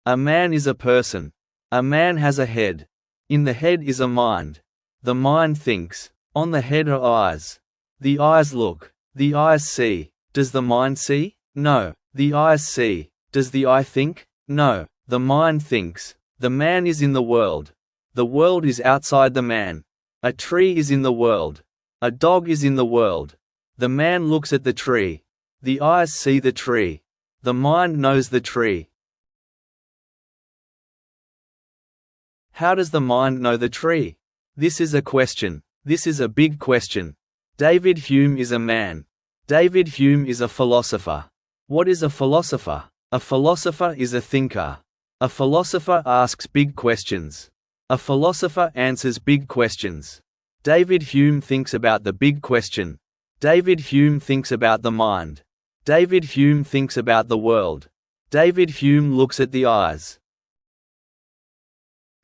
A man is a person. A man has a head. In the head is a mind. The mind thinks. On the head are eyes. The eyes look. The eyes see. Does the mind see? No. The eyes see. Does the eye think? No. The mind thinks. The man is in the world. The world is outside the man. A tree is in the world. A dog is in the world. The man looks at the tree. The eyes see the tree. The mind knows the tree. How does the mind know the tree? This is a question. This is a big question. David Hume is a man. David Hume is a philosopher. What is a philosopher? A philosopher is a thinker. A philosopher asks big questions. A philosopher answers big questions. David Hume thinks about the big question. David Hume thinks about the mind. David Hume thinks about the world. David Hume looks at the eyes.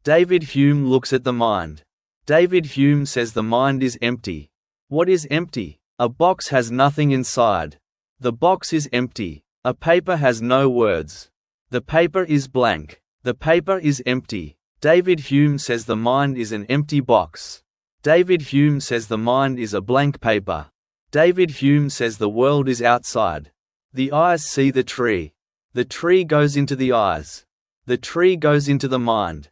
David Hume looks at the mind. David Hume says the mind is empty. What is empty? A box has nothing inside. The box is empty. A paper has no words. The paper is blank. The paper is empty. David Hume says the mind is an empty box. David Hume says the mind is a blank paper. David Hume says the world is outside. The eyes see the tree. The tree goes into the eyes. The tree goes into the mind.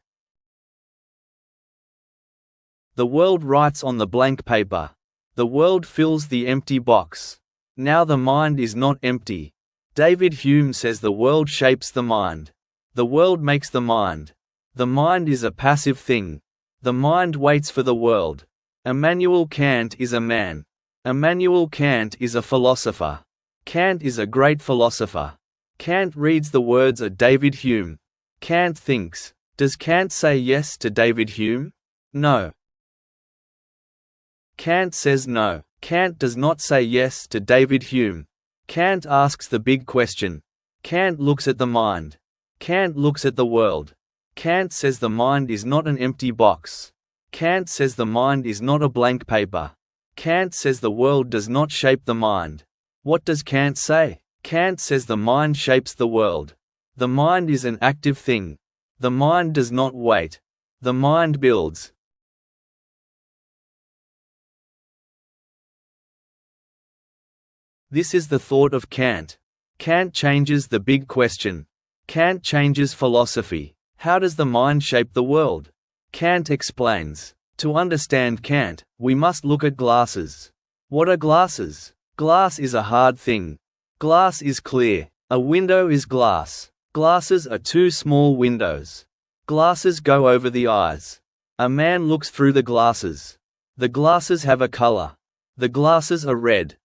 The world writes on the blank paper. The world fills the empty box. Now the mind is not empty. David Hume says the world shapes the mind. The world makes the mind. The mind is a passive thing. The mind waits for the world. Immanuel Kant is a man. Immanuel Kant is a philosopher. Kant is a great philosopher. Kant reads the words of David Hume. Kant thinks. Does Kant say yes to David Hume? No. Kant says no. Kant does not say yes to David Hume. Kant asks the big question. Kant looks at the mind. Kant looks at the world. Kant says the mind is not an empty box. Kant says the mind is not a blank paper. Kant says the world does not shape the mind. What does Kant say? Kant says the mind shapes the world. The mind is an active thing. The mind does not wait. The mind builds. This is the thought of Kant. Kant changes the big question. Kant changes philosophy. How does the mind shape the world? Kant explains. To understand Kant, we must look at glasses. What are glasses? Glass is a hard thing. Glass is clear. A window is glass. Glasses are two small windows. Glasses go over the eyes. A man looks through the glasses. The glasses have a color. The glasses are red.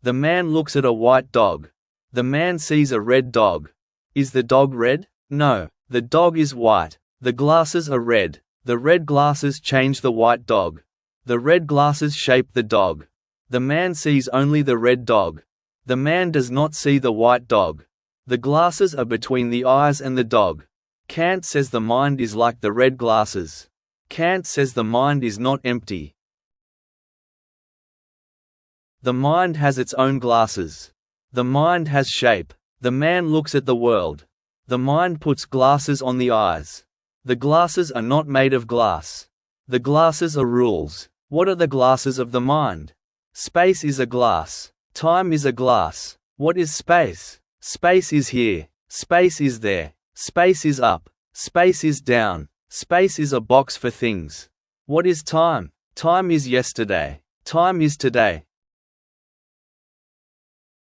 The man looks at a white dog. The man sees a red dog. Is the dog red? No, the dog is white. The glasses are red. The red glasses change the white dog. The red glasses shape the dog. The man sees only the red dog. The man does not see the white dog. The glasses are between the eyes and the dog. Kant says the mind is like the red glasses. Kant says the mind is not empty. The mind has its own glasses. The mind has shape. The man looks at the world. The mind puts glasses on the eyes. The glasses are not made of glass. The glasses are rules. What are the glasses of the mind? Space is a glass. Time is a glass. What is space? Space is here. Space is there. Space is up. Space is down. Space is a box for things. What is time? Time is yesterday. Time is today.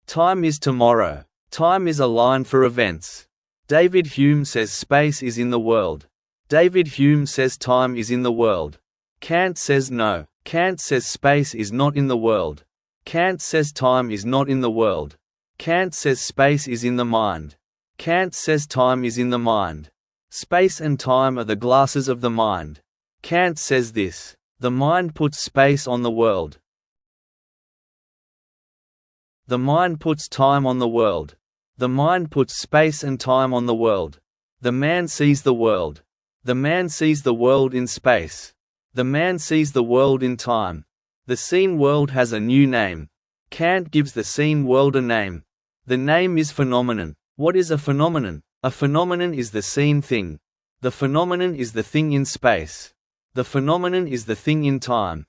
Time is tomorrow. Time is a line for events. David Hume says space is in the world. David Hume says time is in the world. Kant says no. Kant says space is not in the world. Kant says time is not in the world. Kant says space is in the mind. Kant says time is in the mind. Space and time are the glasses of the mind. Kant says this. The mind puts space on the world. The mind puts time on the world. The mind puts space and time on the world. The man sees the world. The man sees the world in space. The man sees the world in time. The seen world has a new name. Kant gives the seen world a name. The name is phenomenon. What is a phenomenon? A phenomenon is the seen thing. The phenomenon is the thing in space. The phenomenon is the thing in time.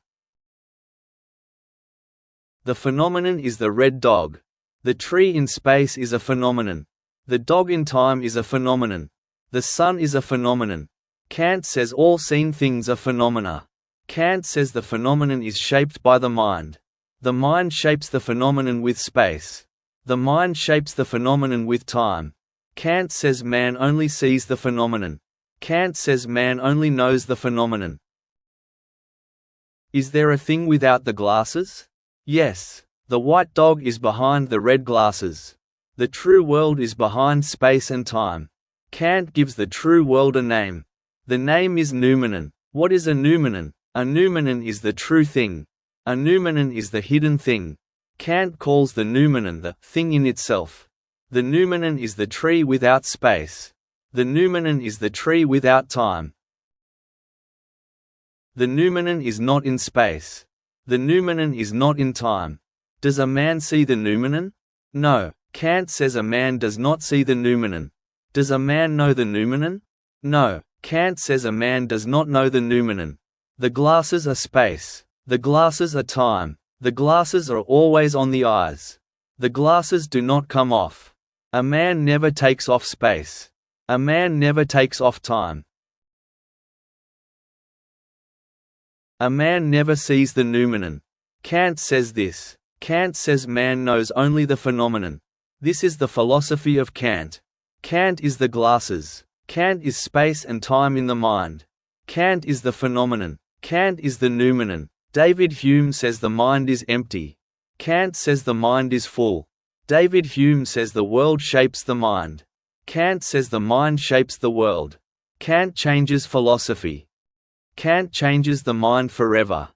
The phenomenon is the red dog. The tree in space is a phenomenon. The dog in time is a phenomenon. The sun is a phenomenon. Kant says all seen things are phenomena. Kant says the phenomenon is shaped by the mind. The mind shapes the phenomenon with space. The mind shapes the phenomenon with time. Kant says man only sees the phenomenon. Kant says man only knows the phenomenon. Is there a thing without the glasses? Yes. The white dog is behind the red glasses. The true world is behind space and time. Kant gives the true world a name. The name is noumenon. What is a noumenon? A noumenon is the true thing. A noumenon is the hidden thing. Kant calls the noumenon the thing in itself. The noumenon is the tree without space. The noumenon is the tree without time. The noumenon is not in space. The noumenon is not in time. Does a man see the noumenon? No. Kant says a man does not see the noumenon. Does a man know the noumenon? No. Kant says a man does not know the noumenon. The glasses are space. The glasses are time. The glasses are always on the eyes. The glasses do not come off. A man never takes off space. A man never takes off time. A man never sees the noumenon. Kant says this. Kant says man knows only the phenomenon. This is the philosophy of Kant. Kant is the glasses. Kant is space and time in the mind. Kant is the phenomenon. Kant is the noumenon. David Hume says the mind is empty. Kant says the mind is full. David Hume says the world shapes the mind. Kant says the mind shapes the world. Kant changes philosophy. Kant changes the mind forever.